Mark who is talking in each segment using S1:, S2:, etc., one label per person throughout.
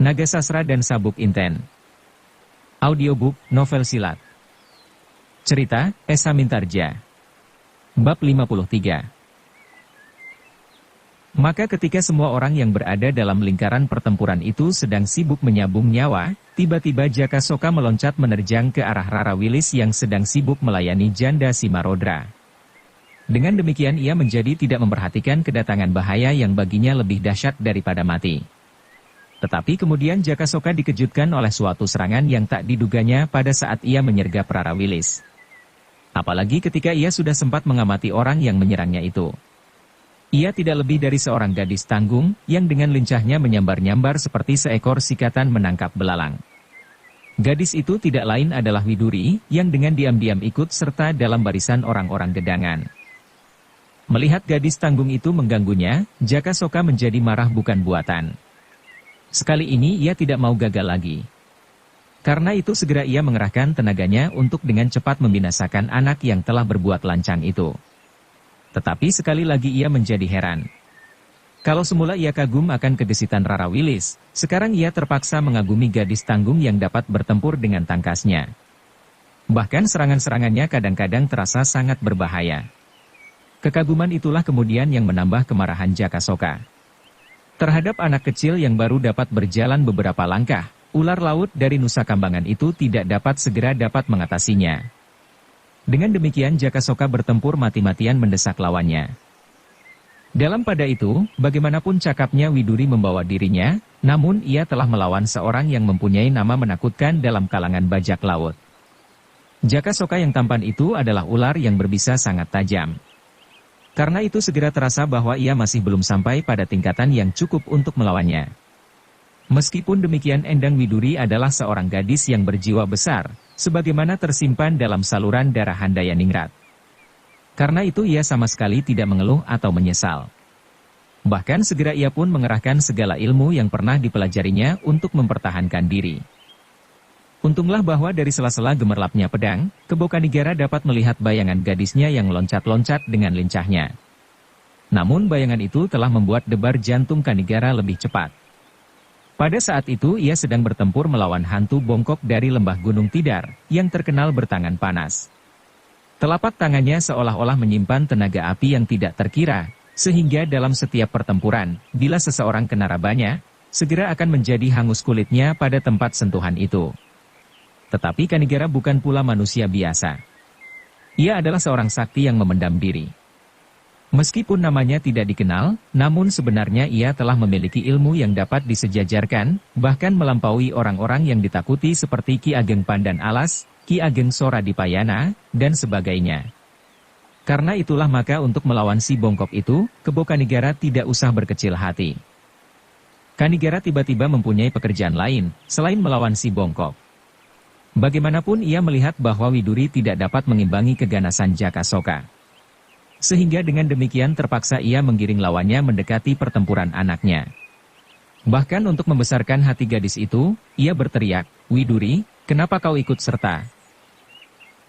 S1: Naga Sastra dan Sabuk Inten. Audiobook, novel silat. Cerita, Esa Mintarja. Bab 53. Maka ketika semua orang yang berada dalam lingkaran pertempuran itu sedang sibuk menyambung nyawa, tiba-tiba Jakasoka meloncat menerjang ke arah Rarawilis yang sedang sibuk melayani janda Simarodra. Dengan demikian ia menjadi tidak memperhatikan kedatangan bahaya yang baginya lebih dahsyat daripada mati. Tetapi kemudian Jakasoka dikejutkan oleh suatu serangan yang tak diduganya pada saat ia menyergap Rarawilis. Apalagi ketika ia sudah sempat mengamati orang yang menyerangnya itu. Ia tidak lebih dari seorang gadis tanggung, yang dengan lincahnya menyambar-nyambar seperti seekor sikatan menangkap belalang. Gadis itu tidak lain adalah Widuri, yang dengan diam-diam ikut serta dalam barisan orang-orang gedangan. Melihat gadis tanggung itu mengganggunya, Jakasoka menjadi marah bukan buatan. Sekali ini ia tidak mau gagal lagi. Karena itu segera ia mengerahkan tenaganya untuk dengan cepat membinasakan anak yang telah berbuat lancang itu. Tetapi sekali lagi ia menjadi heran. Kalau semula ia kagum akan kegesitan Rarawilis, sekarang ia terpaksa mengagumi gadis tanggung yang dapat bertempur dengan tangkasnya. Bahkan serangan-serangannya kadang-kadang terasa sangat berbahaya. Kekaguman itulah kemudian yang menambah kemarahan Jakasoka. Terhadap anak kecil yang baru dapat berjalan beberapa langkah, ular laut dari Nusa Kambangan itu tidak dapat segera dapat mengatasinya. Dengan demikian Jakasoka bertempur mati-matian mendesak lawannya. Dalam pada itu, bagaimanapun cakapnya Widuri membawa dirinya, namun ia telah melawan seorang yang mempunyai nama menakutkan dalam kalangan bajak laut. Jakasoka yang tampan itu adalah ular yang berbisa sangat tajam. Karena itu segera terasa bahwa ia masih belum sampai pada tingkatan yang cukup untuk melawannya. Meskipun demikian Endang Widuri adalah seorang gadis yang berjiwa besar, sebagaimana tersimpan dalam saluran darah Handayaningrat. Karena itu ia sama sekali tidak mengeluh atau menyesal. Bahkan segera ia pun mengerahkan segala ilmu yang pernah dipelajarinya untuk mempertahankan diri. Untunglah bahwa dari sela-sela gemerlapnya pedang, Kebo Kanigara dapat melihat bayangan gadisnya yang loncat-loncat dengan lincahnya. Namun bayangan itu telah membuat debar jantung Kanigara lebih cepat. Pada saat itu ia sedang bertempur melawan hantu bongkok dari lembah Gunung Tidar, yang terkenal bertangan panas. Telapak tangannya seolah-olah menyimpan tenaga api yang tidak terkira, sehingga dalam setiap pertempuran, bila seseorang kena rabanya, segera akan menjadi hangus kulitnya pada tempat sentuhan itu. Tetapi Kanigara bukan pula manusia biasa. Ia adalah seorang sakti yang memendam diri. Meskipun namanya tidak dikenal, namun sebenarnya ia telah memiliki ilmu yang dapat disejajarkan, bahkan melampaui orang-orang yang ditakuti seperti Ki Ageng Pandan Alas, Ki Ageng Soradipayana, dan sebagainya. Karena itulah maka untuk melawan si bongkok itu, Kebo Kanigara tidak usah berkecil hati. Kanigara tiba-tiba mempunyai pekerjaan lain, selain melawan si bongkok. Bagaimanapun ia melihat bahwa Widuri tidak dapat mengimbangi keganasan Jakasoka. Sehingga dengan demikian terpaksa ia menggiring lawannya mendekati pertempuran anaknya. Bahkan untuk membesarkan hati gadis itu, ia berteriak, "Widuri, kenapa kau ikut serta?"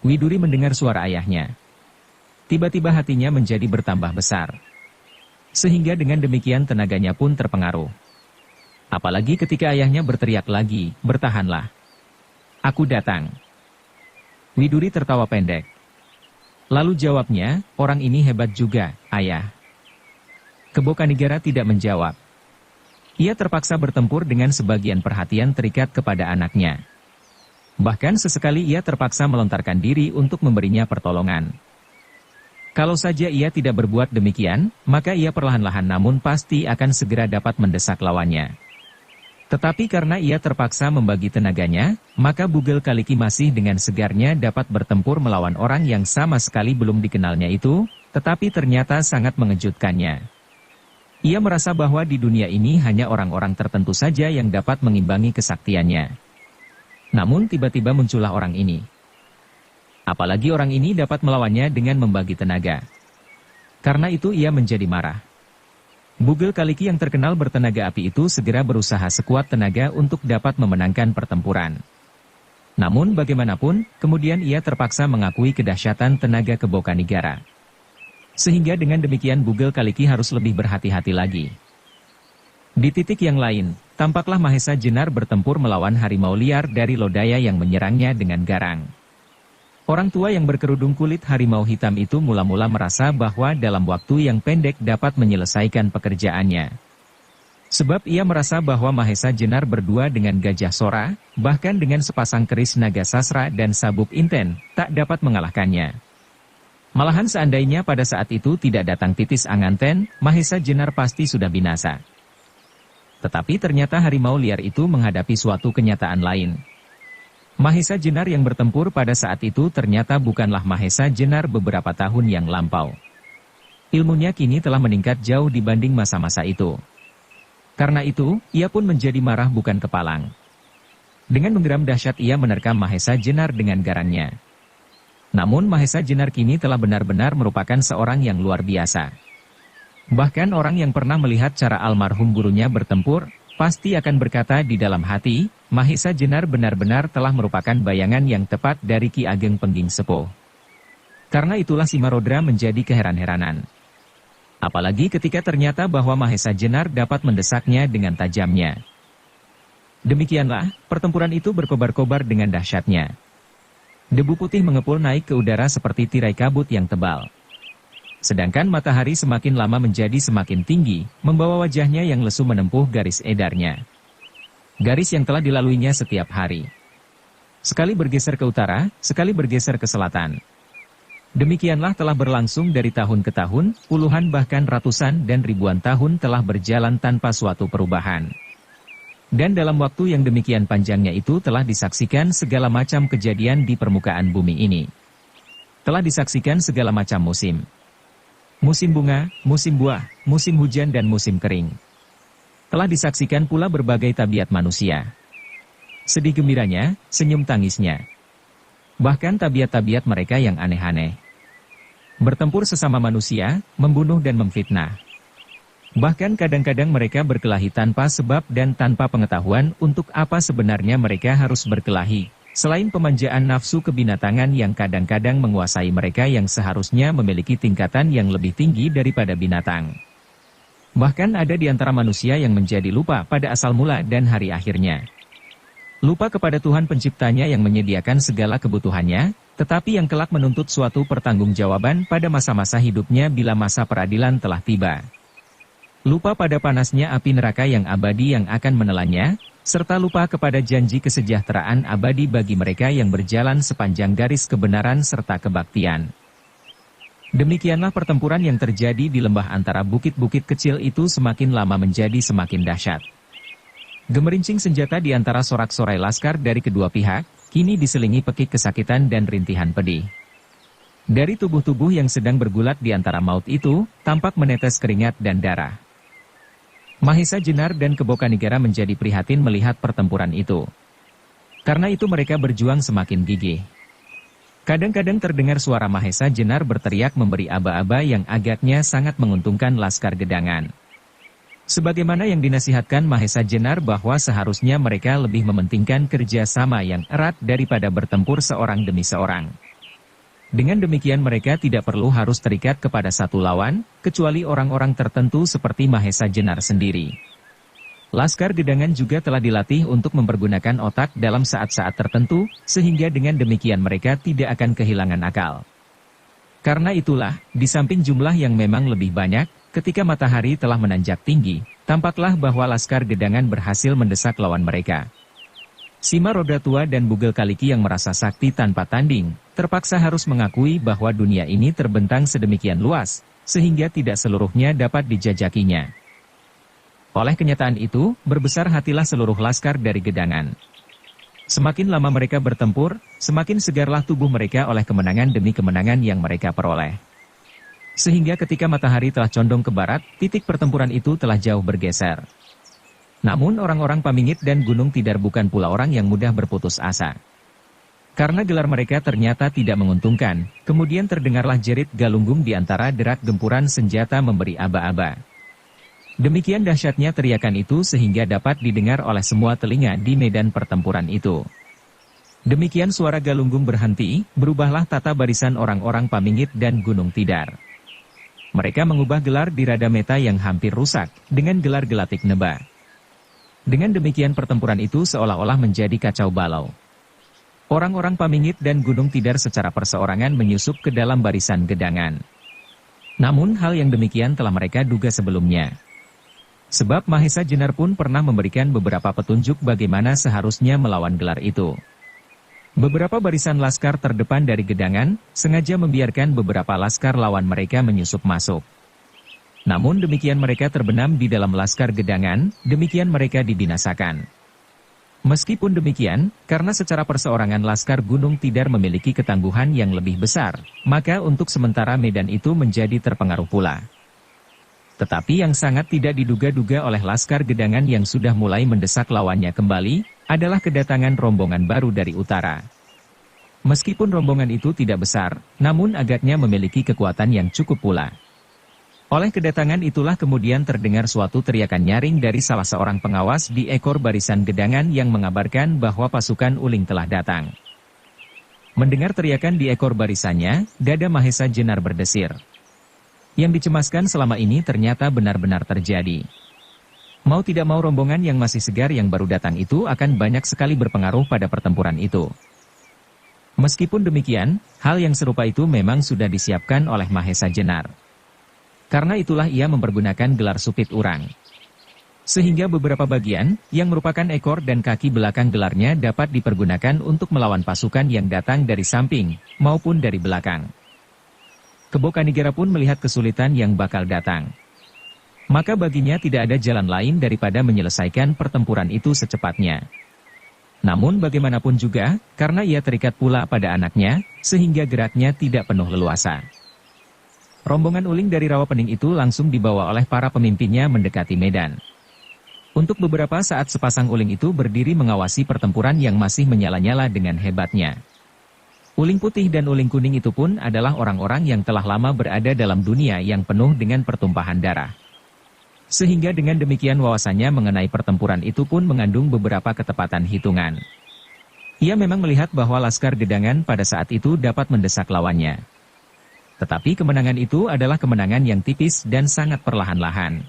S1: Widuri mendengar suara ayahnya. Tiba-tiba hatinya menjadi bertambah besar. Sehingga dengan demikian tenaganya pun terpengaruh. Apalagi ketika ayahnya berteriak lagi, "Bertahanlah. Aku datang." Widuri tertawa pendek. Lalu jawabnya, "Orang ini hebat juga, ayah." Kebo Kanigara tidak menjawab. Ia terpaksa bertempur dengan sebagian perhatian terikat kepada anaknya. Bahkan sesekali ia terpaksa melontarkan diri untuk memberinya pertolongan. Kalau saja ia tidak berbuat demikian, maka ia perlahan-lahan namun pasti akan segera dapat mendesak lawannya. Tetapi karena ia terpaksa membagi tenaganya, maka Bugel Kaliki masih dengan segarnya dapat bertempur melawan orang yang sama sekali belum dikenalnya itu, tetapi ternyata sangat mengejutkannya. Ia merasa bahwa di dunia ini hanya orang-orang tertentu saja yang dapat mengimbangi kesaktiannya. Namun tiba-tiba muncullah orang ini. Apalagi orang ini dapat melawannya dengan membagi tenaga. Karena itu ia menjadi marah. Bugel Kaliki yang terkenal bertenaga api itu segera berusaha sekuat tenaga untuk dapat memenangkan pertempuran. Namun bagaimanapun, kemudian ia terpaksa mengakui kedahsyatan tenaga Kebo Kanigara. Sehingga dengan demikian Bugel Kaliki harus lebih berhati-hati lagi. Di titik yang lain, tampaklah Mahesa Jenar bertempur melawan harimau liar dari Lodaya yang menyerangnya dengan garang. Orang tua yang berkerudung kulit harimau hitam itu mula-mula merasa bahwa dalam waktu yang pendek dapat menyelesaikan pekerjaannya. Sebab ia merasa bahwa Mahesa Jenar berdua dengan Gajah Sora, bahkan dengan sepasang keris naga sasra dan sabuk inten, tak dapat mengalahkannya. Malahan seandainya pada saat itu tidak datang titis anganten, Mahesa Jenar pasti sudah binasa. Tetapi ternyata harimau liar itu menghadapi suatu kenyataan lain. Mahesa Jenar yang bertempur pada saat itu ternyata bukanlah Mahesa Jenar beberapa tahun yang lampau. Ilmunya kini telah meningkat jauh dibanding masa-masa itu. Karena itu, ia pun menjadi marah bukan kepalang. Dengan menggeram dahsyat ia menerkam Mahesa Jenar dengan garangnya. Namun Mahesa Jenar kini telah benar-benar merupakan seorang yang luar biasa. Bahkan orang yang pernah melihat cara almarhum gurunya bertempur, pasti akan berkata di dalam hati, Mahesa Jenar benar-benar telah merupakan bayangan yang tepat dari Ki Ageng Pengging Sepuh. Karena itulah Simarodra menjadi keheran-heranan. Apalagi ketika ternyata bahwa Mahesa Jenar dapat mendesaknya dengan tajamnya. Demikianlah, pertempuran itu berkobar-kobar dengan dahsyatnya. Debu putih mengepul naik ke udara seperti tirai kabut yang tebal. Sedangkan matahari semakin lama menjadi semakin tinggi, membawa wajahnya yang lesu menempuh garis edarnya. Garis yang telah dilaluinya setiap hari. Sekali bergeser ke utara, sekali bergeser ke selatan. Demikianlah telah berlangsung dari tahun ke tahun, puluhan bahkan ratusan dan ribuan tahun telah berjalan tanpa suatu perubahan. Dan dalam waktu yang demikian panjangnya itu telah disaksikan segala macam kejadian di permukaan bumi ini. Telah disaksikan segala macam musim. Musim bunga, musim buah, musim hujan dan musim kering. Telah disaksikan pula berbagai tabiat manusia. Sedih gembiranya, senyum tangisnya. Bahkan tabiat-tabiat mereka yang aneh-aneh. Bertempur sesama manusia, membunuh dan memfitnah. Bahkan kadang-kadang mereka berkelahi tanpa sebab dan tanpa pengetahuan untuk apa sebenarnya mereka harus berkelahi. Selain pemanjaan nafsu kebinatangan yang kadang-kadang menguasai mereka yang seharusnya memiliki tingkatan yang lebih tinggi daripada binatang. Bahkan ada di antara manusia yang menjadi lupa pada asal mula dan hari akhirnya. Lupa kepada Tuhan penciptanya yang menyediakan segala kebutuhannya, tetapi yang kelak menuntut suatu pertanggungjawaban pada masa-masa hidupnya bila masa peradilan telah tiba. Lupa pada panasnya api neraka yang abadi yang akan menelannya, serta lupa kepada janji kesejahteraan abadi bagi mereka yang berjalan sepanjang garis kebenaran serta kebaktian. Demikianlah pertempuran yang terjadi di lembah antara bukit-bukit kecil itu semakin lama menjadi semakin dahsyat. Gemerincing senjata di antara sorak-sorai laskar dari kedua pihak, kini diselingi pekik kesakitan dan rintihan pedih. Dari tubuh-tubuh yang sedang bergulat di antara maut itu, tampak menetes keringat dan darah. Mahesa Jenar dan Kebokanigara menjadi prihatin melihat pertempuran itu. Karena itu mereka berjuang semakin gigih. Kadang-kadang terdengar suara Mahesa Jenar berteriak memberi aba-aba yang agaknya sangat menguntungkan Laskar Gedangan. Sebagaimana yang dinasihatkan Mahesa Jenar bahwa seharusnya mereka lebih mementingkan kerjasama yang erat daripada bertempur seorang demi seorang. Dengan demikian mereka tidak perlu harus terikat kepada satu lawan, kecuali orang-orang tertentu seperti Mahesa Jenar sendiri. Laskar Gedangan juga telah dilatih untuk mempergunakan otak dalam saat-saat tertentu, sehingga dengan demikian mereka tidak akan kehilangan akal. Karena itulah, di samping jumlah yang memang lebih banyak, ketika matahari telah menanjak tinggi, tampaklah bahwa Laskar Gedangan berhasil mendesak lawan mereka. Simarodra tua dan Bugel Kaliki yang merasa sakti tanpa tanding, terpaksa harus mengakui bahwa dunia ini terbentang sedemikian luas, sehingga tidak seluruhnya dapat dijajakinya. Oleh kenyataan itu, berbesar hatilah seluruh laskar dari Gedangan. Semakin lama mereka bertempur, semakin segarlah tubuh mereka oleh kemenangan demi kemenangan yang mereka peroleh. Sehingga ketika matahari telah condong ke barat, titik pertempuran itu telah jauh bergeser. Namun orang-orang Pamingit dan Gunung Tidar bukan pula orang yang mudah berputus asa. Karena gelar mereka ternyata tidak menguntungkan, kemudian terdengarlah jerit galunggung di antara derak gempuran senjata memberi aba-aba. Demikian dahsyatnya teriakan itu sehingga dapat didengar oleh semua telinga di medan pertempuran itu. Demikian suara galunggung berhenti, berubahlah tata barisan orang-orang Pamingit dan Gunung Tidar. Mereka mengubah gelar di Radameta yang hampir rusak, dengan gelar Gelatik Neba. Dengan demikian pertempuran itu seolah-olah menjadi kacau balau. Orang-orang Pamingit dan Gunung Tidar secara perseorangan menyusup ke dalam barisan gedangan. Namun hal yang demikian telah mereka duga sebelumnya. Sebab Mahesa Jenar pun pernah memberikan beberapa petunjuk bagaimana seharusnya melawan gelar itu. Beberapa barisan laskar terdepan dari gedangan, sengaja membiarkan beberapa laskar lawan mereka menyusup masuk. Namun demikian mereka terbenam di dalam laskar gedangan, demikian mereka dibinasakan. Meskipun demikian, karena secara perseorangan laskar Gunung Tidar memiliki ketangguhan yang lebih besar, maka untuk sementara medan itu menjadi terpengaruh pula. Tetapi yang sangat tidak diduga-duga oleh laskar gedangan yang sudah mulai mendesak lawannya kembali, adalah kedatangan rombongan baru dari utara. Meskipun rombongan itu tidak besar, namun agaknya memiliki kekuatan yang cukup pula. Oleh kedatangan itulah kemudian terdengar suatu teriakan nyaring dari salah seorang pengawas di ekor barisan gedangan yang mengabarkan bahwa pasukan Uling telah datang. Mendengar teriakan di ekor barisannya, dada Mahesa Jenar berdesir. Yang dicemaskan selama ini ternyata benar-benar terjadi. Mau tidak mau rombongan yang masih segar yang baru datang itu akan banyak sekali berpengaruh pada pertempuran itu. Meskipun demikian, hal yang serupa itu memang sudah disiapkan oleh Mahesa Jenar. Karena itulah ia mempergunakan gelar Supit Urang. Sehingga beberapa bagian, yang merupakan ekor dan kaki belakang gelarnya dapat dipergunakan untuk melawan pasukan yang datang dari samping, maupun dari belakang. Kebo Kanigara pun melihat kesulitan yang bakal datang. Maka baginya tidak ada jalan lain daripada menyelesaikan pertempuran itu secepatnya. Namun bagaimanapun juga, karena ia terikat pula pada anaknya, sehingga geraknya tidak penuh leluasa. Rombongan Uling dari Rawapening itu langsung dibawa oleh para pemimpinnya mendekati medan. Untuk beberapa saat sepasang Uling itu berdiri mengawasi pertempuran yang masih menyala-nyala dengan hebatnya. Uling Putih dan Uling Kuning itu pun adalah orang-orang yang telah lama berada dalam dunia yang penuh dengan pertumpahan darah. Sehingga dengan demikian wawasannya mengenai pertempuran itu pun mengandung beberapa ketepatan hitungan. Ia memang melihat bahwa laskar gedangan pada saat itu dapat mendesak lawannya. Tetapi kemenangan itu adalah kemenangan yang tipis dan sangat perlahan-lahan.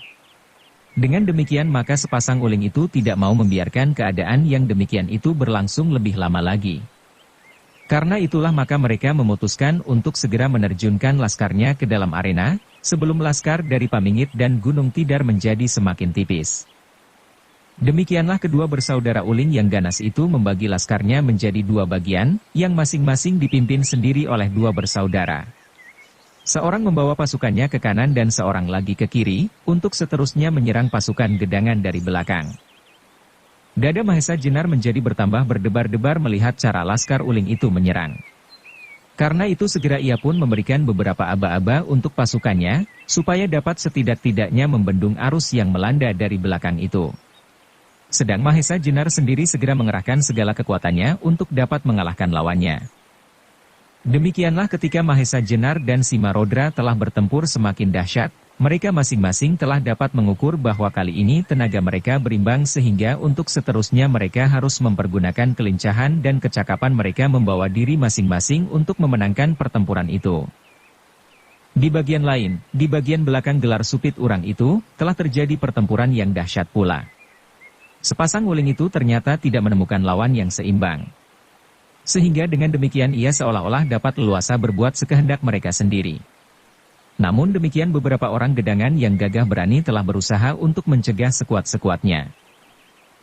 S1: Dengan demikian maka sepasang Uling itu tidak mau membiarkan keadaan yang demikian itu berlangsung lebih lama lagi. Karena itulah maka mereka memutuskan untuk segera menerjunkan laskarnya ke dalam arena, sebelum laskar dari Pamingit dan Gunung Tidar menjadi semakin tipis. Demikianlah kedua bersaudara Uling yang ganas itu membagi laskarnya menjadi dua bagian, yang masing-masing dipimpin sendiri oleh dua bersaudara. Seorang membawa pasukannya ke kanan dan seorang lagi ke kiri, untuk seterusnya menyerang pasukan gedangan dari belakang. Dada Mahesa Jenar menjadi bertambah berdebar-debar melihat cara laskar Uling itu menyerang. Karena itu segera ia pun memberikan beberapa aba-aba untuk pasukannya, supaya dapat setidak-tidaknya membendung arus yang melanda dari belakang itu. Sedang Mahesa Jenar sendiri segera mengerahkan segala kekuatannya untuk dapat mengalahkan lawannya. Demikianlah ketika Mahesa Jenar dan Simarodra telah bertempur semakin dahsyat, mereka masing-masing telah dapat mengukur bahwa kali ini tenaga mereka berimbang sehingga untuk seterusnya mereka harus mempergunakan kelincahan dan kecakapan mereka membawa diri masing-masing untuk memenangkan pertempuran itu. Di bagian lain, di bagian belakang gelar Supit Urang itu, telah terjadi pertempuran yang dahsyat pula. Sepasang Uling itu ternyata tidak menemukan lawan yang seimbang. Sehingga dengan demikian ia seolah-olah dapat leluasa berbuat sekehendak mereka sendiri. Namun demikian beberapa orang gedangan yang gagah berani telah berusaha untuk mencegah sekuat-sekuatnya.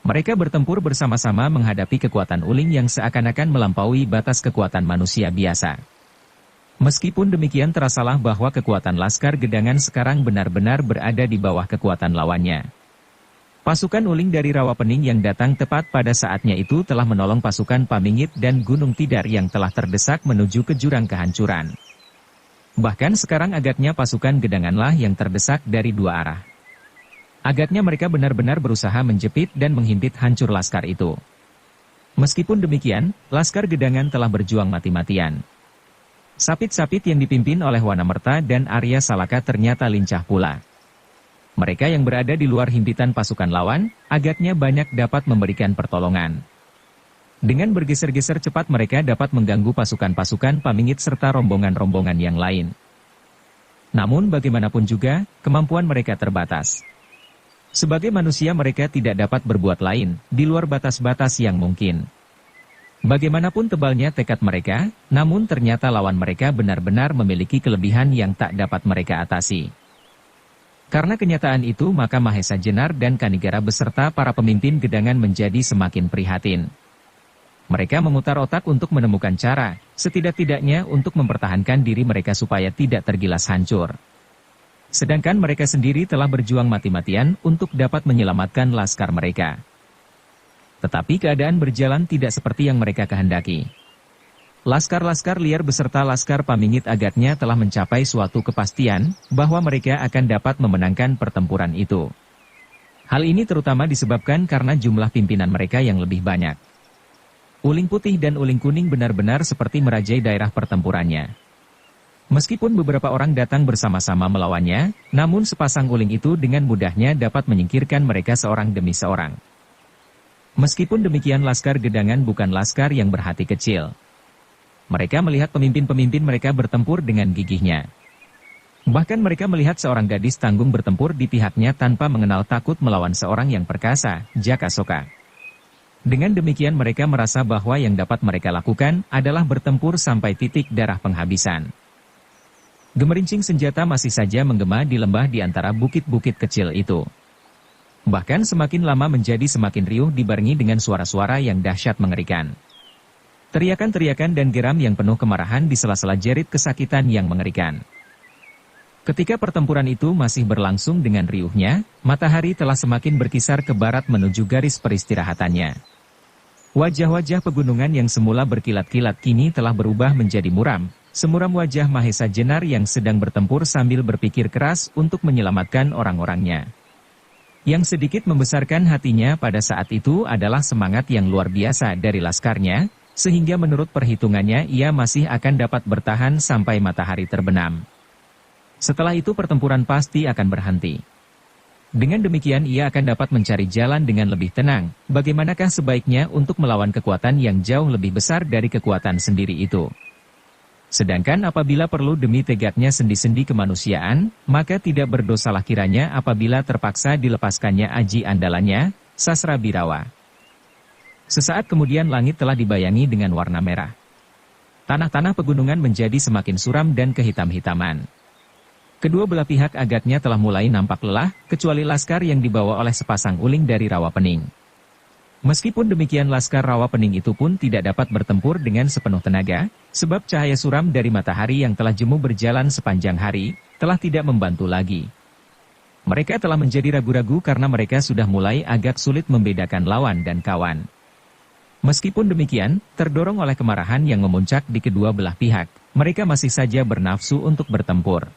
S1: Mereka bertempur bersama-sama menghadapi kekuatan Uling yang seakan-akan melampaui batas kekuatan manusia biasa. Meskipun demikian terasalah bahwa kekuatan laskar gedangan sekarang benar-benar berada di bawah kekuatan lawannya. Pasukan Uling dari Rawapening yang datang tepat pada saatnya itu telah menolong pasukan Pamingit dan Gunung Tidar yang telah terdesak menuju ke jurang kehancuran. Bahkan sekarang agaknya pasukan gedanganlah yang terdesak dari dua arah. Agaknya mereka benar-benar berusaha menjepit dan menghimpit hancur laskar itu. Meskipun demikian, laskar gedangan telah berjuang mati-matian. Sapit-sapit yang dipimpin oleh Wanamerta dan Arya Salaka ternyata lincah pula. Mereka yang berada di luar himpitan pasukan lawan, agaknya banyak dapat memberikan pertolongan. Dengan bergeser-geser cepat mereka dapat mengganggu pasukan-pasukan Pamingit serta rombongan-rombongan yang lain. Namun bagaimanapun juga, kemampuan mereka terbatas. Sebagai manusia mereka tidak dapat berbuat lain, di luar batas-batas yang mungkin. Bagaimanapun tebalnya tekad mereka, namun ternyata lawan mereka benar-benar memiliki kelebihan yang tak dapat mereka atasi. Karena kenyataan itu maka Mahesa Jenar dan Kanigara beserta para pemimpin gedangan menjadi semakin prihatin. Mereka memutar otak untuk menemukan cara, setidak-tidaknya untuk mempertahankan diri mereka supaya tidak tergilas hancur. Sedangkan mereka sendiri telah berjuang mati-matian untuk dapat menyelamatkan laskar mereka. Tetapi keadaan berjalan tidak seperti yang mereka kehendaki. Laskar-laskar liar beserta laskar Pamingit Agatnya telah mencapai suatu kepastian bahwa mereka akan dapat memenangkan pertempuran itu. Hal ini terutama disebabkan karena jumlah pimpinan mereka yang lebih banyak. Uling putih dan uling kuning benar-benar seperti merajai daerah pertempurannya. Meskipun beberapa orang datang bersama-sama melawannya, namun sepasang uling itu dengan mudahnya dapat menyingkirkan mereka seorang demi seorang. Meskipun demikian laskar gedangan bukan laskar yang berhati kecil. Mereka melihat pemimpin-pemimpin mereka bertempur dengan gigihnya. Bahkan mereka melihat seorang gadis tanggung bertempur di pihaknya tanpa mengenal takut melawan seorang yang perkasa, Jakasoka. Dengan demikian mereka merasa bahwa yang dapat mereka lakukan adalah bertempur sampai titik darah penghabisan. Gemerincing senjata masih saja menggema di lembah di antara bukit-bukit kecil itu. Bahkan semakin lama menjadi semakin riuh dibarengi dengan suara-suara yang dahsyat mengerikan. Teriakan-teriakan dan geram yang penuh kemarahan di sela-sela jerit kesakitan yang mengerikan. Ketika pertempuran itu masih berlangsung dengan riuhnya, matahari telah semakin berkisar ke barat menuju garis peristirahatannya. Wajah-wajah pegunungan yang semula berkilat-kilat kini telah berubah menjadi muram, semuram wajah Mahesa Jenar yang sedang bertempur sambil berpikir keras untuk menyelamatkan orang-orangnya. Yang sedikit membesarkan hatinya pada saat itu adalah semangat yang luar biasa dari laskarnya, sehingga menurut perhitungannya ia masih akan dapat bertahan sampai matahari terbenam. Setelah itu pertempuran pasti akan berhenti. Dengan demikian ia akan dapat mencari jalan dengan lebih tenang, bagaimanakah sebaiknya untuk melawan kekuatan yang jauh lebih besar dari kekuatan sendiri itu. Sedangkan apabila perlu demi tegaknya sendi-sendi kemanusiaan, maka tidak berdosalah kiranya apabila terpaksa dilepaskannya aji andalannya, Sasra Birawa. Sesaat kemudian langit telah dibayangi dengan warna merah. Tanah-tanah pegunungan menjadi semakin suram dan kehitam-hitaman. Kedua belah pihak agaknya telah mulai nampak lelah, kecuali laskar yang dibawa oleh sepasang uling dari Rawapening. Meskipun demikian laskar Rawapening itu pun tidak dapat bertempur dengan sepenuh tenaga, sebab cahaya suram dari matahari yang telah jemu berjalan sepanjang hari, telah tidak membantu lagi. Mereka telah menjadi ragu-ragu karena mereka sudah mulai agak sulit membedakan lawan dan kawan. Meskipun demikian, terdorong oleh kemarahan yang memuncak di kedua belah pihak, mereka masih saja bernafsu untuk bertempur.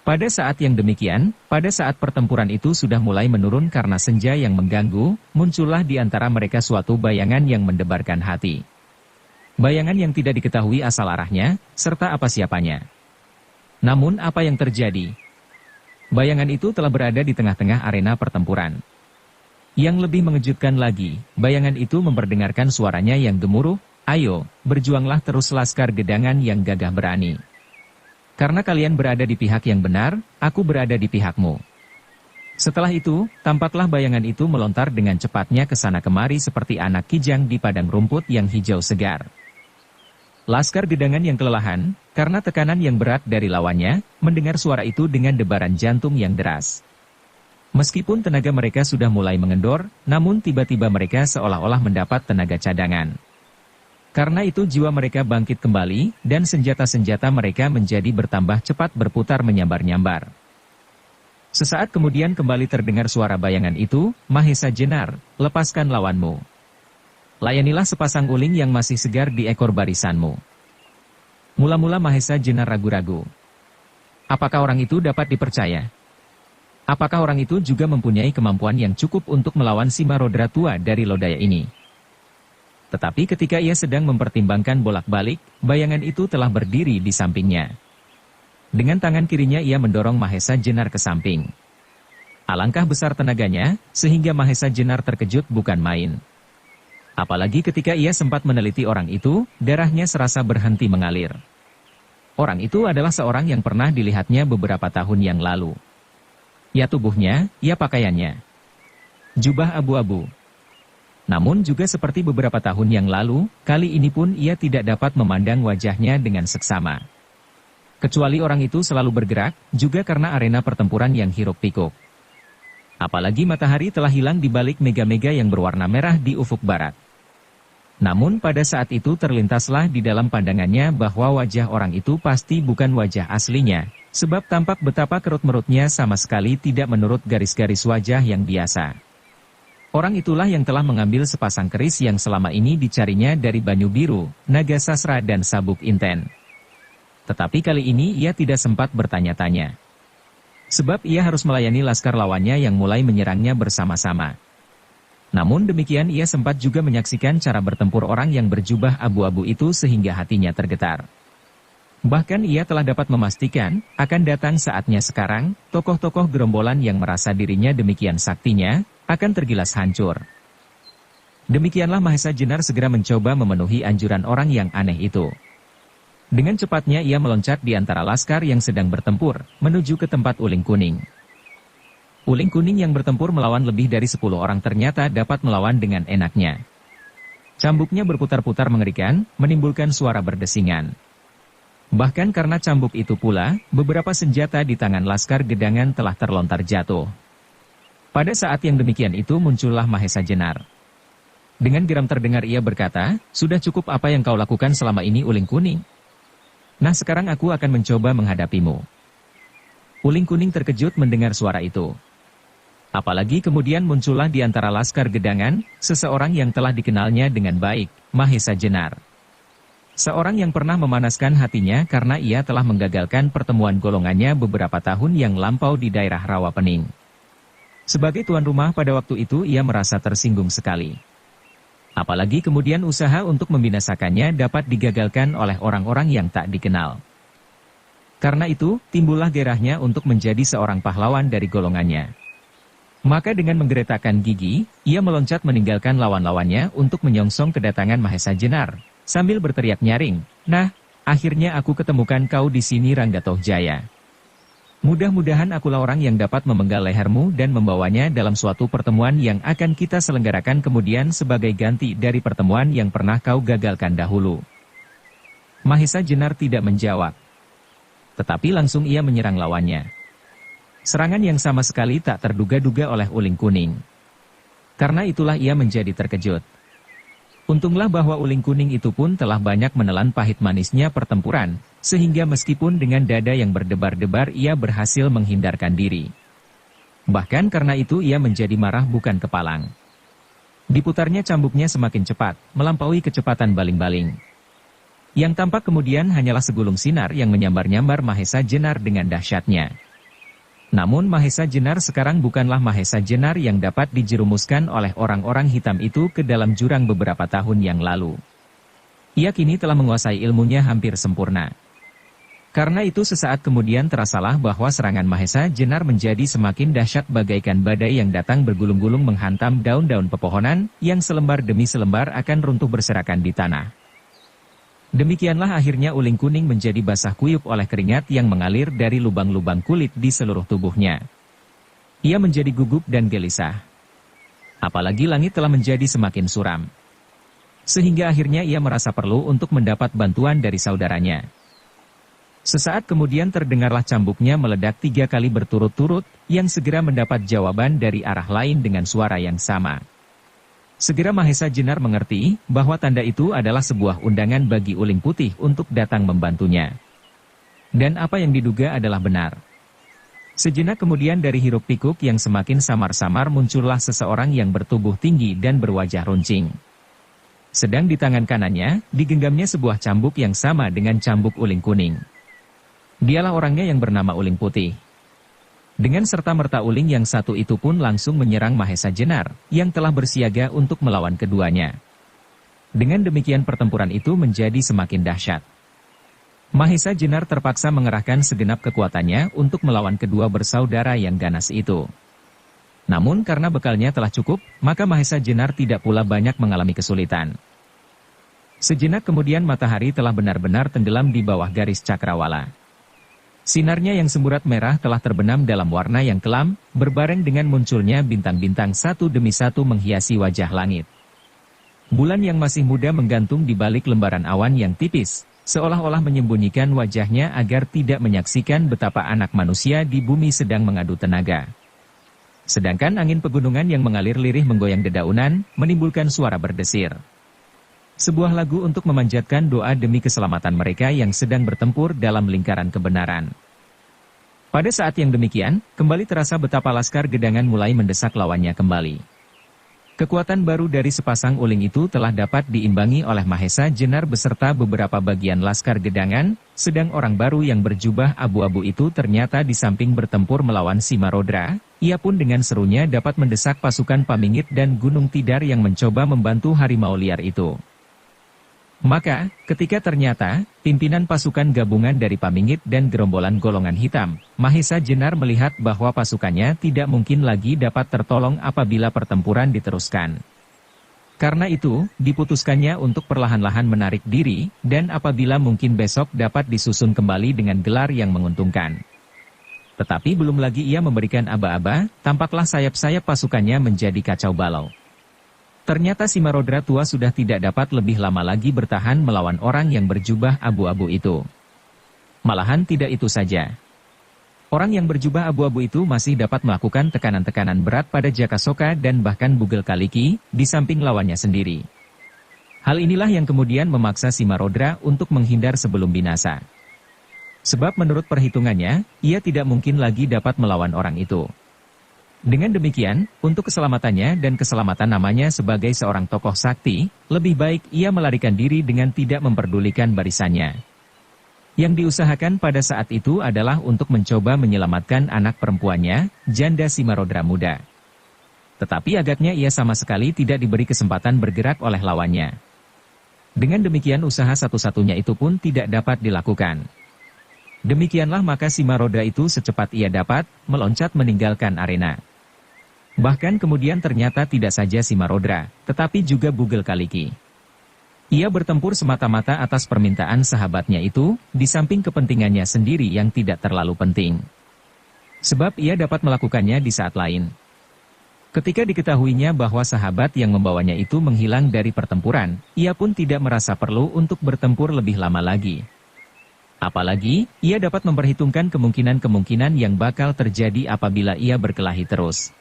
S1: Pada saat yang demikian, pada saat pertempuran itu sudah mulai menurun karena senja yang mengganggu, muncullah di antara mereka suatu bayangan yang mendebarkan hati. Bayangan yang tidak diketahui asal arahnya, serta apa siapanya. Namun apa yang terjadi? Bayangan itu telah berada di tengah-tengah arena pertempuran. Yang lebih mengejutkan lagi, bayangan itu memperdengarkan suaranya yang gemuruh, "Ayo, berjuanglah terus laskar gedangan yang gagah berani. Karena kalian berada di pihak yang benar, aku berada di pihakmu." Setelah itu, tampaklah bayangan itu melontar dengan cepatnya ke sana kemari seperti anak kijang di padang rumput yang hijau segar. Laskar gedangan yang kelelahan, karena tekanan yang berat dari lawannya, mendengar suara itu dengan debaran jantung yang deras. Meskipun tenaga mereka sudah mulai mengendor, namun tiba-tiba mereka seolah-olah mendapat tenaga cadangan. Karena itu jiwa mereka bangkit kembali, dan senjata-senjata mereka menjadi bertambah cepat berputar menyambar-nyambar. Sesaat kemudian kembali terdengar suara bayangan itu, "Mahesa Jenar, lepaskan lawanmu. Layanilah sepasang uling yang masih segar di ekor barisanmu." Mula-mula Mahesa Jenar ragu-ragu. Apakah orang itu dapat dipercaya? Apakah orang itu juga mempunyai kemampuan yang cukup untuk melawan si Marodra tua dari Lodaya ini? Tetapi ketika ia sedang mempertimbangkan bolak-balik, bayangan itu telah berdiri di sampingnya. Dengan tangan kirinya ia mendorong Mahesa Jenar ke samping. Alangkah besar tenaganya, sehingga Mahesa Jenar terkejut bukan main. Apalagi ketika ia sempat meneliti orang itu, darahnya serasa berhenti mengalir. Orang itu adalah seorang yang pernah dilihatnya beberapa tahun yang lalu. Ya tubuhnya, ya pakaiannya. Jubah abu-abu. Namun juga seperti beberapa tahun yang lalu, kali ini pun ia tidak dapat memandang wajahnya dengan seksama. Kecuali orang itu selalu bergerak, juga karena arena pertempuran yang hiruk-pikuk. Apalagi matahari telah hilang di balik mega-mega yang berwarna merah di ufuk barat. Namun pada saat itu terlintaslah di dalam pandangannya bahwa wajah orang itu pasti bukan wajah aslinya, sebab tampak betapa kerut-merutnya sama sekali tidak menurut garis-garis wajah yang biasa. Orang itulah yang telah mengambil sepasang keris yang selama ini dicarinya dari Banyu Biru, Naga Sasra dan Sabuk Inten. Tetapi kali ini ia tidak sempat bertanya-tanya. Sebab ia harus melayani laskar lawannya yang mulai menyerangnya bersama-sama. Namun demikian ia sempat juga menyaksikan cara bertempur orang yang berjubah abu-abu itu sehingga hatinya tergetar. Bahkan ia telah dapat memastikan, akan datang saatnya sekarang, tokoh-tokoh gerombolan yang merasa dirinya demikian saktinya, akan tergilas hancur. Demikianlah Mahesa Jenar segera mencoba memenuhi anjuran orang yang aneh itu. Dengan cepatnya ia meloncat di antara laskar yang sedang bertempur, menuju ke tempat Uling Kuning. Uling Kuning yang bertempur melawan lebih dari 10 orang ternyata dapat melawan dengan enaknya. Cambuknya berputar-putar mengerikan, menimbulkan suara berdesingan. Bahkan karena cambuk itu pula, beberapa senjata di tangan laskar gedangan telah terlontar jatuh. Pada saat yang demikian itu muncullah Mahesa Jenar. Dengan geram terdengar ia berkata, "Sudah cukup apa yang kau lakukan selama ini Uling Kuning. Nah sekarang aku akan mencoba menghadapimu." Uling Kuning terkejut mendengar suara itu. Apalagi kemudian muncullah di antara laskar gedangan, seseorang yang telah dikenalnya dengan baik, Mahesa Jenar. Seorang yang pernah memanaskan hatinya karena ia telah menggagalkan pertemuan golongannya beberapa tahun yang lampau di daerah Rawapening. Sebagai tuan rumah pada waktu itu ia merasa tersinggung sekali. Apalagi kemudian usaha untuk membinasakannya dapat digagalkan oleh orang-orang yang tak dikenal. Karena itu, timbullah gairahnya untuk menjadi seorang pahlawan dari golongannya. Maka dengan menggeretakkan gigi, ia meloncat meninggalkan lawan-lawannya untuk menyongsong kedatangan Mahesa Jenar, sambil berteriak nyaring, "Nah, akhirnya aku ketemukan kau di sini Ranggatoh Jaya. Mudah-mudahan akulah orang yang dapat memenggal lehermu dan membawanya dalam suatu pertemuan yang akan kita selenggarakan kemudian sebagai ganti dari pertemuan yang pernah kau gagalkan dahulu." Mahesa Jenar tidak menjawab. Tetapi langsung ia menyerang lawannya. Serangan yang sama sekali tak terduga-duga oleh Uling Kuning. Karena itulah ia menjadi terkejut. Untunglah bahwa Uling Kuning itu pun telah banyak menelan pahit manisnya pertempuran, sehingga meskipun dengan dada yang berdebar-debar ia berhasil menghindarkan diri. Bahkan karena itu ia menjadi marah bukan kepalang. Diputarnya cambuknya semakin cepat, melampaui kecepatan baling-baling. Yang tampak kemudian hanyalah segulung sinar yang menyambar-nyambar Mahesa Jenar dengan dahsyatnya. Namun Mahesa Jenar sekarang bukanlah Mahesa Jenar yang dapat dijerumuskan oleh orang-orang hitam itu ke dalam jurang beberapa tahun yang lalu. Ia kini telah menguasai ilmunya hampir sempurna. Karena itu sesaat kemudian terasalah bahwa serangan Mahesa Jenar menjadi semakin dahsyat bagaikan badai yang datang bergulung-gulung menghantam daun-daun pepohonan, yang selembar demi selembar akan runtuh berserakan di tanah. Demikianlah akhirnya Uling Kuning menjadi basah kuyup oleh keringat yang mengalir dari lubang-lubang kulit di seluruh tubuhnya. Ia menjadi gugup dan gelisah. Apalagi langit telah menjadi semakin suram. Sehingga akhirnya ia merasa perlu untuk mendapat bantuan dari saudaranya. Sesaat kemudian terdengarlah cambuknya meledak 3 kali berturut-turut, yang segera mendapat jawaban dari arah lain dengan suara yang sama. Segera Mahesa Jenar mengerti bahwa tanda itu adalah sebuah undangan bagi Uling Putih untuk datang membantunya. Dan apa yang diduga adalah benar. Sejenak kemudian dari hiruk-pikuk yang semakin samar-samar muncullah seseorang yang bertubuh tinggi dan berwajah runcing. Sedang di tangan kanannya, digenggamnya sebuah cambuk yang sama dengan cambuk Uling Kuning. Dialah orangnya yang bernama Uling Putih. Dengan serta-merta uling yang satu itu pun langsung menyerang Mahesa Jenar, yang telah bersiaga untuk melawan keduanya. Dengan demikian pertempuran itu menjadi semakin dahsyat. Mahesa Jenar terpaksa mengerahkan segenap kekuatannya untuk melawan kedua bersaudara yang ganas itu. Namun karena bekalnya telah cukup, maka Mahesa Jenar tidak pula banyak mengalami kesulitan. Sejenak kemudian matahari telah benar-benar tenggelam di bawah garis cakrawala. Sinarnya yang semburat merah telah terbenam dalam warna yang kelam, berbareng dengan munculnya bintang-bintang satu demi satu menghiasi wajah langit. Bulan yang masih muda menggantung di balik lembaran awan yang tipis, seolah-olah menyembunyikan wajahnya agar tidak menyaksikan betapa anak manusia di bumi sedang mengadu tenaga. Sedangkan angin pegunungan yang mengalir lirih menggoyang dedaunan, menimbulkan suara berdesir. Sebuah lagu untuk memanjatkan doa demi keselamatan mereka yang sedang bertempur dalam lingkaran kebenaran. Pada saat yang demikian, kembali terasa betapa Laskar Gedangan mulai mendesak lawannya kembali. Kekuatan baru dari sepasang uling itu telah dapat diimbangi oleh Mahesa Jenar beserta beberapa bagian Laskar Gedangan, sedang orang baru yang berjubah abu-abu itu ternyata di samping bertempur melawan Simarodra, ia pun dengan serunya dapat mendesak pasukan Pamingit dan Gunung Tidar yang mencoba membantu harimau liar itu. Maka, ketika ternyata, pimpinan pasukan gabungan dari Pamingit dan gerombolan golongan hitam, Mahesa Jenar melihat bahwa pasukannya tidak mungkin lagi dapat tertolong apabila pertempuran diteruskan. Karena itu, diputuskannya untuk perlahan-lahan menarik diri, dan apabila mungkin besok dapat disusun kembali dengan gelar yang menguntungkan. Tetapi belum lagi ia memberikan aba-aba, tampaklah sayap-sayap pasukannya menjadi kacau balau. Ternyata Simarodra tua sudah tidak dapat lebih lama lagi bertahan melawan orang yang berjubah abu-abu itu. Malahan tidak itu saja. Orang yang berjubah abu-abu itu masih dapat melakukan tekanan-tekanan berat pada Jakasoka dan bahkan Bugel Kaliki, di samping lawannya sendiri. Hal inilah yang kemudian memaksa Simarodra untuk menghindar sebelum binasa. Sebab menurut perhitungannya, ia tidak mungkin lagi dapat melawan orang itu. Dengan demikian, untuk keselamatannya dan keselamatan namanya sebagai seorang tokoh sakti, lebih baik ia melarikan diri dengan tidak memperdulikan barisannya. Yang diusahakan pada saat itu adalah untuk mencoba menyelamatkan anak perempuannya, janda Simarodra muda. Tetapi agaknya ia sama sekali tidak diberi kesempatan bergerak oleh lawannya. Dengan demikian usaha satu-satunya itu pun tidak dapat dilakukan. Demikianlah maka Simarodra itu secepat ia dapat, meloncat meninggalkan arena. Bahkan kemudian ternyata tidak saja Simarodra, tetapi juga Bugel Kaliki. Ia bertempur semata-mata atas permintaan sahabatnya itu, di samping kepentingannya sendiri yang tidak terlalu penting. Sebab ia dapat melakukannya di saat lain. Ketika diketahuinya bahwa sahabat yang membawanya itu menghilang dari pertempuran, ia pun tidak merasa perlu untuk bertempur lebih lama lagi. Apalagi, ia dapat memperhitungkan kemungkinan-kemungkinan yang bakal terjadi apabila ia berkelahi terus.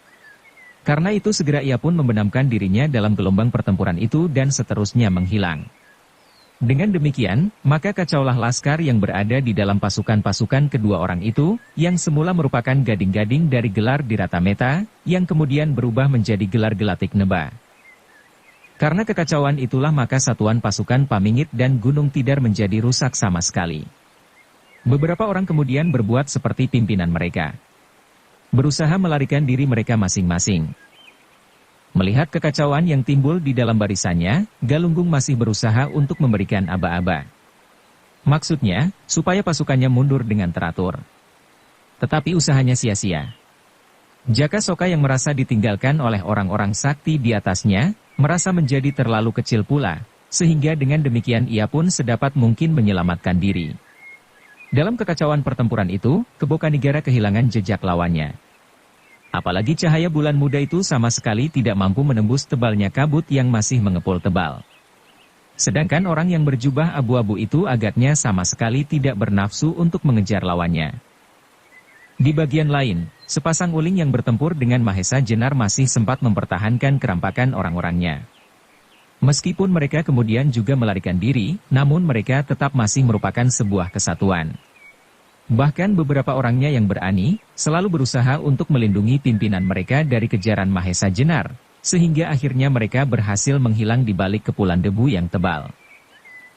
S1: Karena itu segera ia pun membenamkan dirinya dalam gelombang pertempuran itu dan seterusnya menghilang. Dengan demikian, maka kacaulah laskar yang berada di dalam pasukan-pasukan kedua orang itu, yang semula merupakan gading-gading dari gelar Diratameta, yang kemudian berubah menjadi gelar Gelatik Neba. Karena kekacauan itulah maka satuan pasukan Pamingit dan Gunung Tidar menjadi rusak sama sekali. Beberapa orang kemudian berbuat seperti pimpinan mereka. Berusaha melarikan diri mereka masing-masing. Melihat kekacauan yang timbul di dalam barisannya, Galunggung masih berusaha untuk memberikan aba-aba. Maksudnya, supaya pasukannya mundur dengan teratur. Tetapi usahanya sia-sia. Jakasoka yang merasa ditinggalkan oleh orang-orang sakti di atasnya, merasa menjadi terlalu kecil pula, sehingga dengan demikian ia pun sedapat mungkin menyelamatkan diri. Dalam kekacauan pertempuran itu, Kebokanigara kehilangan jejak lawannya. Apalagi cahaya bulan muda itu sama sekali tidak mampu menembus tebalnya kabut yang masih mengepul tebal. Sedangkan orang yang berjubah abu-abu itu agaknya sama sekali tidak bernafsu untuk mengejar lawannya. Di bagian lain, sepasang uling yang bertempur dengan Mahesa Jenar masih sempat mempertahankan kerampakan orang-orangnya. Meskipun mereka kemudian juga melarikan diri, namun mereka tetap masih merupakan sebuah kesatuan. Bahkan beberapa orangnya yang berani, selalu berusaha untuk melindungi pimpinan mereka dari kejaran Mahesa Jenar, sehingga akhirnya mereka berhasil menghilang di balik kepulan debu yang tebal.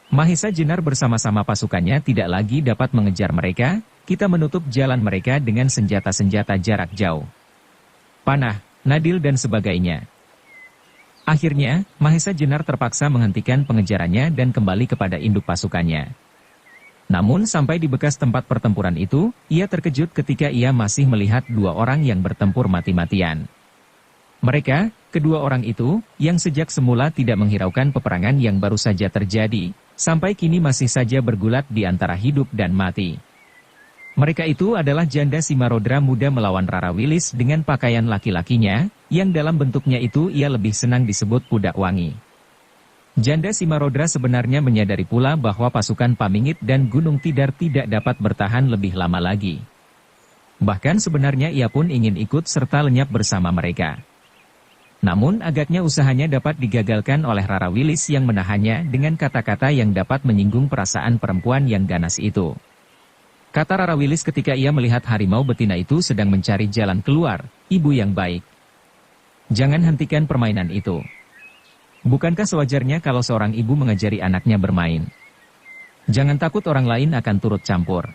S1: Mahesa Jenar bersama-sama pasukannya tidak lagi dapat mengejar mereka, kita menutup jalan mereka dengan senjata-senjata jarak jauh. Panah, nadil dan sebagainya. Akhirnya, Mahesa Jenar terpaksa menghentikan pengejarannya dan kembali kepada induk pasukannya. Namun sampai di bekas tempat pertempuran itu, ia terkejut ketika ia masih melihat dua orang yang bertempur mati-matian. Mereka, kedua orang itu, yang sejak semula tidak menghiraukan peperangan yang baru saja terjadi, sampai kini masih saja bergulat di antara hidup dan mati. Mereka itu adalah janda Simarodra muda melawan Rara Wilis dengan pakaian laki-lakinya, yang dalam bentuknya itu ia lebih senang disebut Pudak Wangi. Janda Simarodra sebenarnya menyadari pula bahwa pasukan Pamingit dan Gunung Tidar tidak dapat bertahan lebih lama lagi. Bahkan sebenarnya ia pun ingin ikut serta lenyap bersama mereka. Namun agaknya usahanya dapat digagalkan oleh Rara Wilis yang menahannya dengan kata-kata yang dapat menyinggung perasaan perempuan yang ganas itu. Kata Rara Wilis ketika ia melihat harimau betina itu sedang mencari jalan keluar, "Ibu yang baik, jangan hentikan permainan itu. Bukankah sewajarnya kalau seorang ibu mengajari anaknya bermain? Jangan takut orang lain akan turut campur.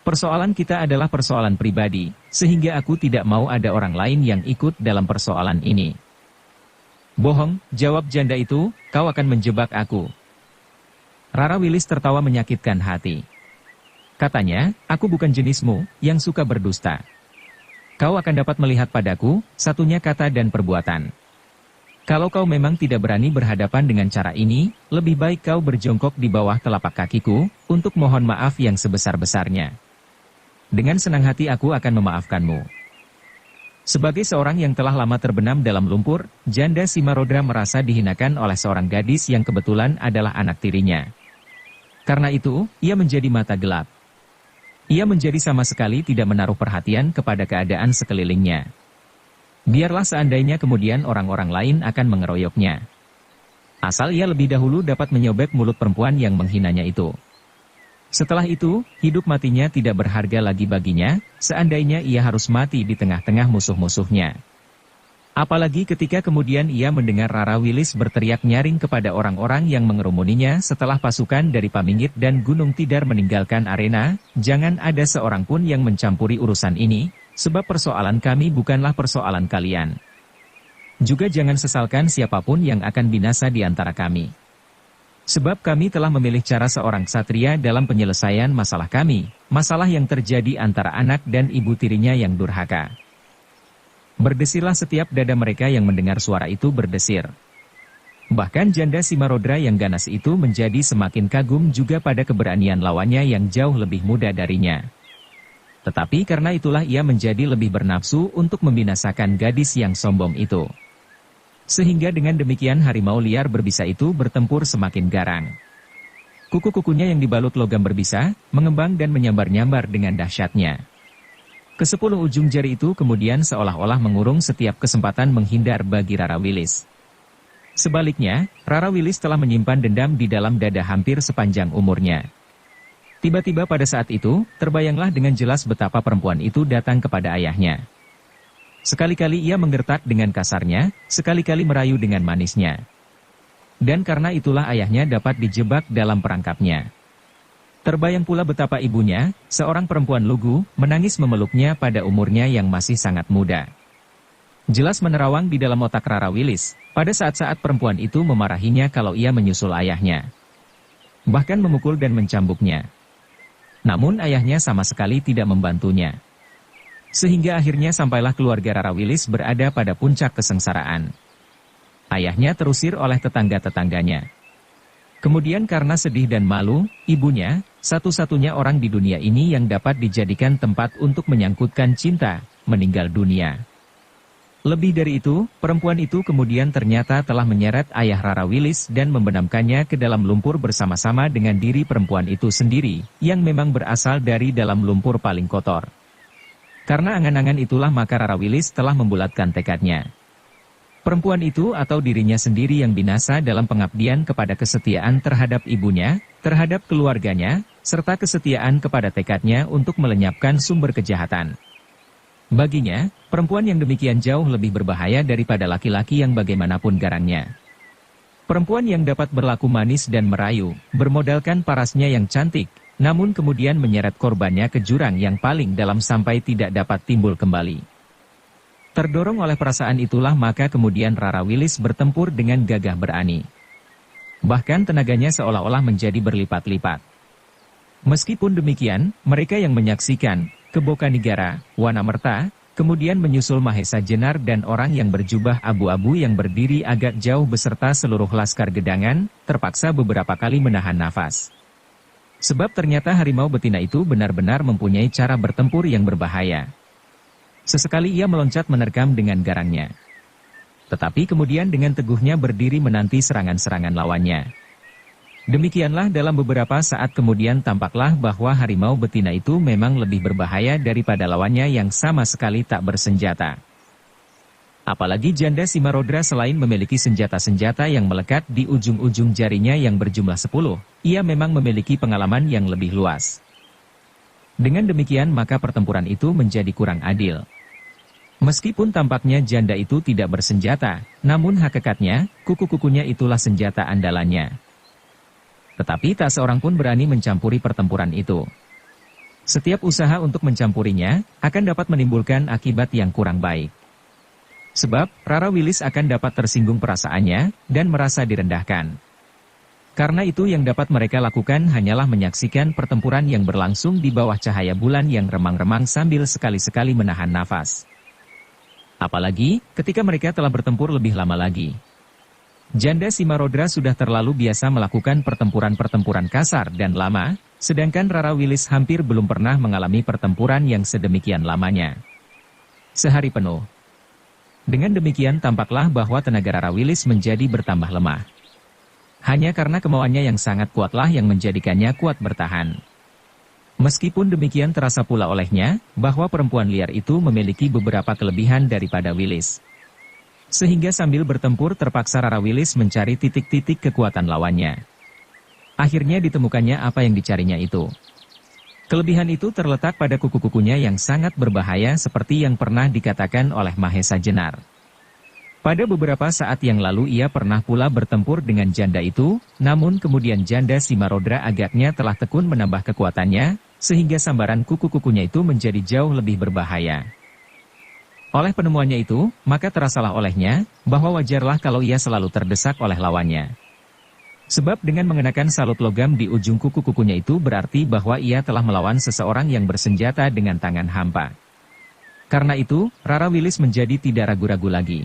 S1: Persoalan kita adalah persoalan pribadi, sehingga aku tidak mau ada orang lain yang ikut dalam persoalan ini." "Bohong," jawab janda itu, "kau akan menjebak aku." Rara Wilis tertawa menyakitkan hati. Katanya, "Aku bukan jenismu, yang suka berdusta. Kau akan dapat melihat padaku, satunya kata dan perbuatan. Kalau kau memang tidak berani berhadapan dengan cara ini, lebih baik kau berjongkok di bawah telapak kakiku, untuk mohon maaf yang sebesar-besarnya. Dengan senang hati aku akan memaafkanmu." Sebagai seorang yang telah lama terbenam dalam lumpur, janda Simarodra merasa dihinakan oleh seorang gadis yang kebetulan adalah anak tirinya. Karena itu, ia menjadi mata gelap. Ia menjadi sama sekali tidak menaruh perhatian kepada keadaan sekelilingnya. Biarlah seandainya kemudian orang-orang lain akan mengeroyoknya. Asal ia lebih dahulu dapat menyobek mulut perempuan yang menghinanya itu. Setelah itu, hidup matinya tidak berharga lagi baginya, seandainya ia harus mati di tengah-tengah musuh-musuhnya. Apalagi ketika kemudian ia mendengar Rara Wilis berteriak nyaring kepada orang-orang yang mengerumuninya setelah pasukan dari Pamingit dan Gunung Tidar meninggalkan arena, "Jangan ada seorang pun yang mencampuri urusan ini, sebab persoalan kami bukanlah persoalan kalian. Juga jangan sesalkan siapapun yang akan binasa di antara kami. Sebab kami telah memilih cara seorang ksatria dalam penyelesaian masalah kami, masalah yang terjadi antara anak dan ibu tirinya yang durhaka." Berdesirlah setiap dada mereka yang mendengar suara itu berdesir. Bahkan janda Simarodra yang ganas itu menjadi semakin kagum juga pada keberanian lawannya yang jauh lebih muda darinya. Tetapi karena itulah ia menjadi lebih bernafsu untuk membinasakan gadis yang sombong itu. Sehingga dengan demikian harimau liar berbisa itu bertempur semakin garang. Kuku-kukunya yang dibalut logam berbisa, mengembang dan menyambar-nyambar dengan dahsyatnya. Kesepuluh ujung jari itu kemudian seolah-olah mengurung setiap kesempatan menghindar bagi Rara Wilis. Sebaliknya, Rara Wilis telah menyimpan dendam di dalam dada hampir sepanjang umurnya. Tiba-tiba pada saat itu, terbayanglah dengan jelas betapa perempuan itu datang kepada ayahnya. Sekali-kali ia menggertak dengan kasarnya, sekali-kali merayu dengan manisnya. Dan karena itulah ayahnya dapat dijebak dalam perangkapnya. Terbayang pula betapa ibunya, seorang perempuan lugu, menangis memeluknya pada umurnya yang masih sangat muda. Jelas menerawang di dalam otak Rara Wilis, pada saat-saat perempuan itu memarahinya kalau ia menyusul ayahnya. Bahkan memukul dan mencambuknya. Namun ayahnya sama sekali tidak membantunya. Sehingga akhirnya sampailah keluarga Rara Wilis berada pada puncak kesengsaraan. Ayahnya terusir oleh tetangga-tetangganya. Kemudian karena sedih dan malu, ibunya, satu-satunya orang di dunia ini yang dapat dijadikan tempat untuk menyangkutkan cinta, meninggal dunia. Lebih dari itu, perempuan itu kemudian ternyata telah menyeret ayah Rara Wilis dan membenamkannya ke dalam lumpur bersama-sama dengan diri perempuan itu sendiri, yang memang berasal dari dalam lumpur paling kotor. Karena angan-angan itulah maka Rara Wilis telah membulatkan tekadnya. Perempuan itu atau dirinya sendiri yang binasa dalam pengabdian kepada kesetiaan terhadap ibunya, terhadap keluarganya, serta kesetiaan kepada tekadnya untuk melenyapkan sumber kejahatan. Baginya, perempuan yang demikian jauh lebih berbahaya daripada laki-laki yang bagaimanapun garangnya. Perempuan yang dapat berlaku manis dan merayu, bermodalkan parasnya yang cantik, namun kemudian menyeret korbannya ke jurang yang paling dalam sampai tidak dapat timbul kembali. Terdorong oleh perasaan itulah maka kemudian Rara Wilis bertempur dengan gagah berani. Bahkan tenaganya seolah-olah menjadi berlipat-lipat. Meskipun demikian, mereka yang menyaksikan, Kebokanigara, Wanamerta, Kemudian menyusul Mahesa Jenar dan orang yang berjubah abu-abu yang berdiri agak jauh beserta seluruh laskar gedangan, terpaksa beberapa kali menahan nafas. Sebab ternyata harimau betina itu benar-benar mempunyai cara bertempur yang berbahaya. Sesekali ia meloncat menerkam dengan garangnya. Tetapi kemudian dengan teguhnya berdiri menanti serangan-serangan lawannya. Demikianlah dalam beberapa saat kemudian tampaklah bahwa harimau betina itu memang lebih berbahaya daripada lawannya yang sama sekali tak bersenjata. Apalagi janda Simarodra selain memiliki senjata-senjata yang melekat di ujung-ujung jarinya yang berjumlah 10, ia memang memiliki pengalaman yang lebih luas. Dengan demikian maka pertempuran itu menjadi kurang adil. Meskipun tampaknya janda itu tidak bersenjata, namun hakikatnya, kuku-kukunya itulah senjata andalannya. Tetapi tak seorang pun berani mencampuri pertempuran itu. Setiap usaha untuk mencampurinya, akan dapat menimbulkan akibat yang kurang baik. Sebab, Rara Wilis akan dapat tersinggung perasaannya, dan merasa direndahkan. Karena itu yang dapat mereka lakukan hanyalah menyaksikan pertempuran yang berlangsung di bawah cahaya bulan yang remang-remang sambil sekali-sekali menahan nafas. Apalagi, ketika mereka telah bertempur lebih lama lagi. Janda Simarodra sudah terlalu biasa melakukan pertempuran-pertempuran kasar dan lama, sedangkan Rara Wilis hampir belum pernah mengalami pertempuran yang sedemikian lamanya. Sehari penuh. Dengan demikian tampaklah bahwa tenaga Rara Wilis menjadi bertambah lemah. Hanya karena kemauannya yang sangat kuatlah yang menjadikannya kuat bertahan. Meskipun demikian terasa pula olehnya, bahwa perempuan liar itu memiliki beberapa kelebihan daripada Wilis. Sehingga sambil bertempur terpaksa Rara Wilis mencari titik-titik kekuatan lawannya. Akhirnya ditemukannya apa yang dicarinya itu. Kelebihan itu terletak pada kuku-kukunya yang sangat berbahaya seperti yang pernah dikatakan oleh Mahesa Jenar. Pada beberapa saat yang lalu ia pernah pula bertempur dengan janda itu, namun kemudian janda Simarodra agaknya telah tekun menambah kekuatannya, sehingga sambaran kuku-kukunya itu menjadi jauh lebih berbahaya. Oleh penemuannya itu, maka terasalah olehnya, bahwa wajarlah kalau ia selalu terdesak oleh lawannya. Sebab dengan mengenakan salut logam di ujung kuku-kukunya itu berarti bahwa ia telah melawan seseorang yang bersenjata dengan tangan hampa. Karena itu, Rara Wilis menjadi tidak ragu-ragu lagi.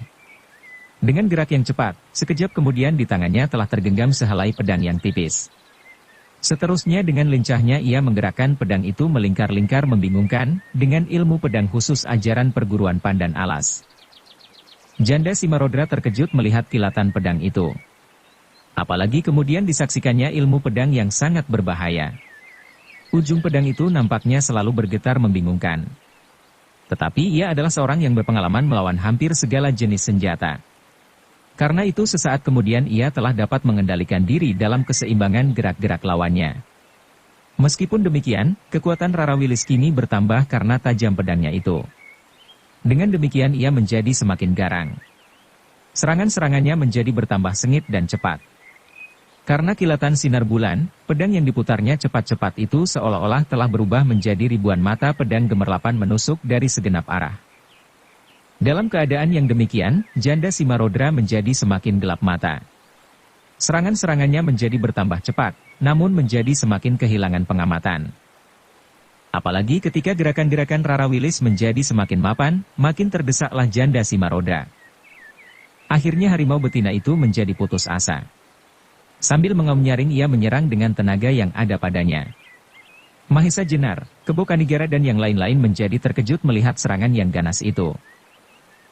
S1: Dengan gerak yang cepat, sekejap kemudian di tangannya telah tergenggam sehelai pedang yang tipis. Seterusnya dengan lincahnya ia menggerakkan pedang itu melingkar-lingkar membingungkan, dengan ilmu pedang khusus ajaran perguruan Pandan Alas. Janda Simarodra terkejut melihat kilatan pedang itu. Apalagi kemudian disaksikannya ilmu pedang yang sangat berbahaya. Ujung pedang itu nampaknya selalu bergetar membingungkan. Tetapi ia adalah seorang yang berpengalaman melawan hampir segala jenis senjata. Karena itu sesaat kemudian ia telah dapat mengendalikan diri dalam keseimbangan gerak-gerak lawannya. Meskipun demikian, kekuatan Rara Wilis kini bertambah karena tajam pedangnya itu. Dengan demikian ia menjadi semakin garang. Serangan-serangannya menjadi bertambah sengit dan cepat. Karena kilatan sinar bulan, pedang yang diputarnya cepat-cepat itu seolah-olah telah berubah menjadi ribuan mata pedang gemerlapan menusuk dari segenap arah. Dalam keadaan yang demikian, janda Simarodra menjadi semakin gelap mata. Serangan-serangannya menjadi bertambah cepat, namun menjadi semakin kehilangan pengamatan. Apalagi ketika gerakan-gerakan Rara Wilis menjadi semakin mapan, makin terdesaklah janda Simarodra. Akhirnya harimau betina itu menjadi putus asa. Sambil mengaum-nyaring ia menyerang dengan tenaga yang ada padanya. Mahesa Jenar, Kebo Kanigara dan yang lain-lain menjadi terkejut melihat serangan yang ganas itu.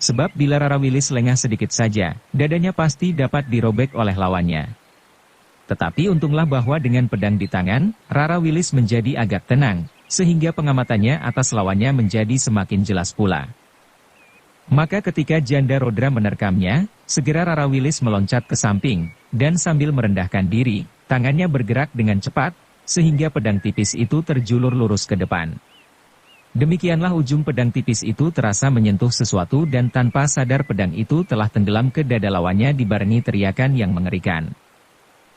S1: Sebab bila Rara Wilis lengah sedikit saja, dadanya pasti dapat dirobek oleh lawannya. Tetapi untunglah bahwa dengan pedang di tangan, Rara Wilis menjadi agak tenang, sehingga pengamatannya atas lawannya menjadi semakin jelas pula. Maka ketika janda Rodra menerkamnya, segera Rara Wilis meloncat ke samping, dan sambil merendahkan diri, tangannya bergerak dengan cepat, sehingga pedang tipis itu terjulur lurus ke depan. Demikianlah ujung pedang tipis itu terasa menyentuh sesuatu dan tanpa sadar pedang itu telah tenggelam ke dada lawannya dibarengi teriakan yang mengerikan.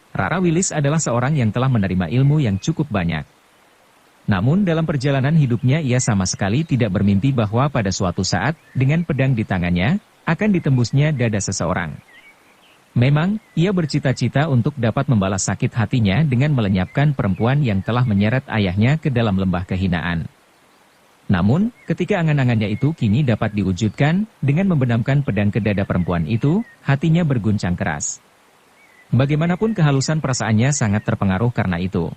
S1: Rara Wilis adalah seorang yang telah menerima ilmu yang cukup banyak. Namun dalam perjalanan hidupnya ia sama sekali tidak bermimpi bahwa pada suatu saat, dengan pedang di tangannya, akan ditembusnya dada seseorang. Memang, ia bercita-cita untuk dapat membalas sakit hatinya dengan melenyapkan perempuan yang telah menyeret ayahnya ke dalam lembah kehinaan. Namun, ketika angan-angannya itu kini dapat diwujudkan, dengan membenamkan pedang ke dada perempuan itu, hatinya berguncang keras. Bagaimanapun kehalusan perasaannya sangat terpengaruh karena itu.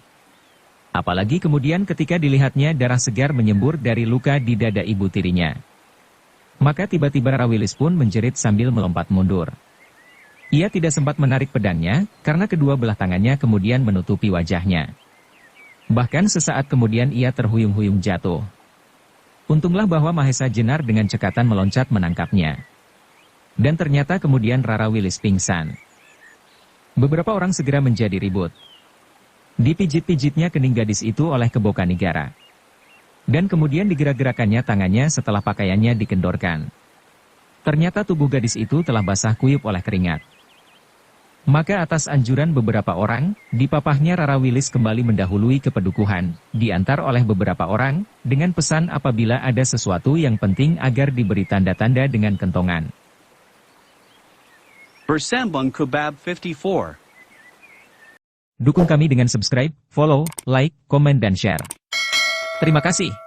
S1: Apalagi kemudian ketika dilihatnya darah segar menyembur dari luka di dada ibu tirinya. Maka tiba-tiba Rara Willis pun menjerit sambil melompat mundur. Ia tidak sempat menarik pedangnya, karena kedua belah tangannya kemudian menutupi wajahnya. Bahkan sesaat kemudian ia terhuyung-huyung jatuh. Untunglah bahwa Mahesa Jenar dengan cekatan meloncat menangkapnya. Dan ternyata kemudian Rara Willis pingsan. Beberapa orang segera menjadi ribut. Dipijit-pijitnya kening gadis itu oleh Kebo Kanigara. Dan kemudian digerak-gerakannya tangannya setelah pakaiannya dikendorkan. Ternyata tubuh gadis itu telah basah kuyup oleh keringat. Maka atas anjuran beberapa orang, dipapahnya Rara Willis kembali mendahului kepedukuhan, diantar oleh beberapa orang, dengan pesan apabila ada sesuatu yang penting agar diberi tanda-tanda dengan kentongan.
S2: Bersambung Kebab 54.
S1: Dukung kami dengan subscribe, follow, like, komen dan share. Terima kasih.